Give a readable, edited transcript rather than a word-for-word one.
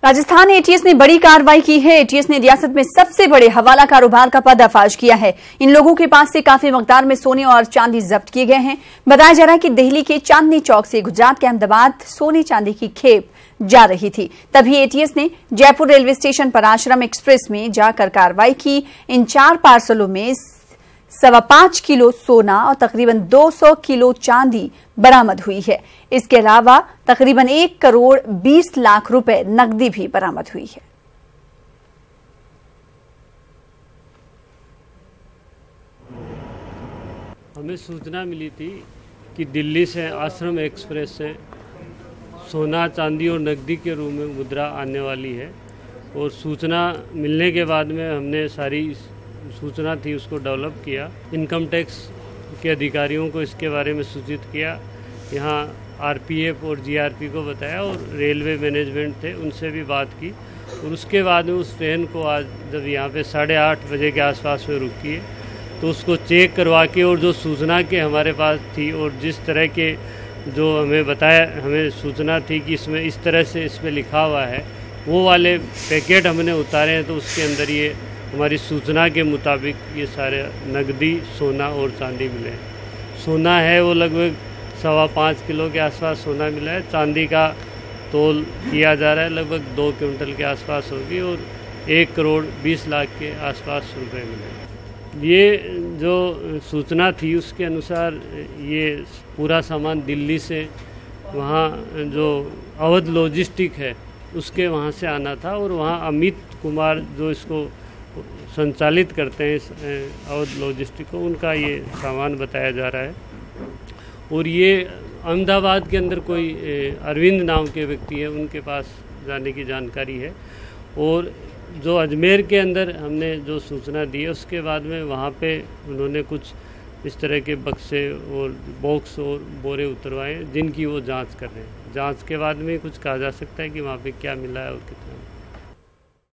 Rajasthan ATS ने बड़ी कार्रवाई की है। एटीएस ने रियासत में सबसे बड़े हवाला कारोबार का पर्दाफाश किया है। इन लोगों के पास से काफी मकदार में सोने और चांदी जब्त किए गए हैं। बताया जा रहा है कि दिल्ली के चांदनी चौक से गुजरात के अहमदाबाद सोने चांदी की खेप जा रही थी। तभी एटीएस ने जयपुर रेलवे स्टेशन पर आश्रम एक्सप्रेस में जाकर कार्रवाई की। इन 4 पार्सलों में 5.25 किलो सोना और तकरीबन 200 किलो चांदी बरामद हुई है। इसके अलावा तकरीबन 1 करोड़ 20 लाख रुपए नकदी भी बरामद हुई है। हमें सूचना मिली थी कि दिल्ली से आश्रम एक्सप्रेस से सोना चांदी और नकदी के रूप में मुद्रा आने वाली है और सूचना मिलने के बाद में हमने सारी सूचना थी उसको डेवलप किया। इनकम टैक्स के अधिकारियों को इसके बारे में सूचित किया। यहाँ आरपीएफ और जीआरपी को बताया और रेलवे मैनेजमेंट थे उनसे भी बात की और उसके बाद में उस ट्रेन को आज जब यहाँ पे 8:30 बजे के आसपास में रुकी है तो उसको चेक करवा के और जो सूचना के हमारे पास थी और जिस तरह के जो हमें बताया हमें सूचना थी कि इसमें इस तरह से इसमें लिखा हुआ है वो वाले पैकेट हमने उतारे हैं तो उसके अंदर ये हमारी सूचना के मुताबिक ये सारे नकदी सोना और चांदी मिले हैं। सोना है वो लगभग 5.25 किलो के आसपास सोना मिला है। चांदी का तोल किया जा रहा है लगभग 2 क्विंटल के आसपास होगी और 1 करोड़ 20 लाख के आसपास रुपए मिले। ये जो सूचना थी उसके अनुसार ये पूरा सामान दिल्ली से वहाँ जो अवध लॉजिस्टिक है उसके वहाँ से आना था और वहाँ अमित कुमार जो इसको संचालित करते हैं अवध लॉजिस्टिक को उनका ये सामान बताया जा रहा है। और ये अहमदाबाद के अंदर कोई अरविंद नाम के व्यक्ति है उनके पास जाने की जानकारी है। और जो अजमेर के अंदर हमने जो सूचना दी है उसके बाद में वहाँ पे उन्होंने कुछ इस तरह के बक्से और बॉक्स और बोरे उतरवाए जिनकी वो जांच कर रहे हैं। जांच के बाद में कुछ कहा जा सकता है कि वहाँ पे क्या मिला है और कितना।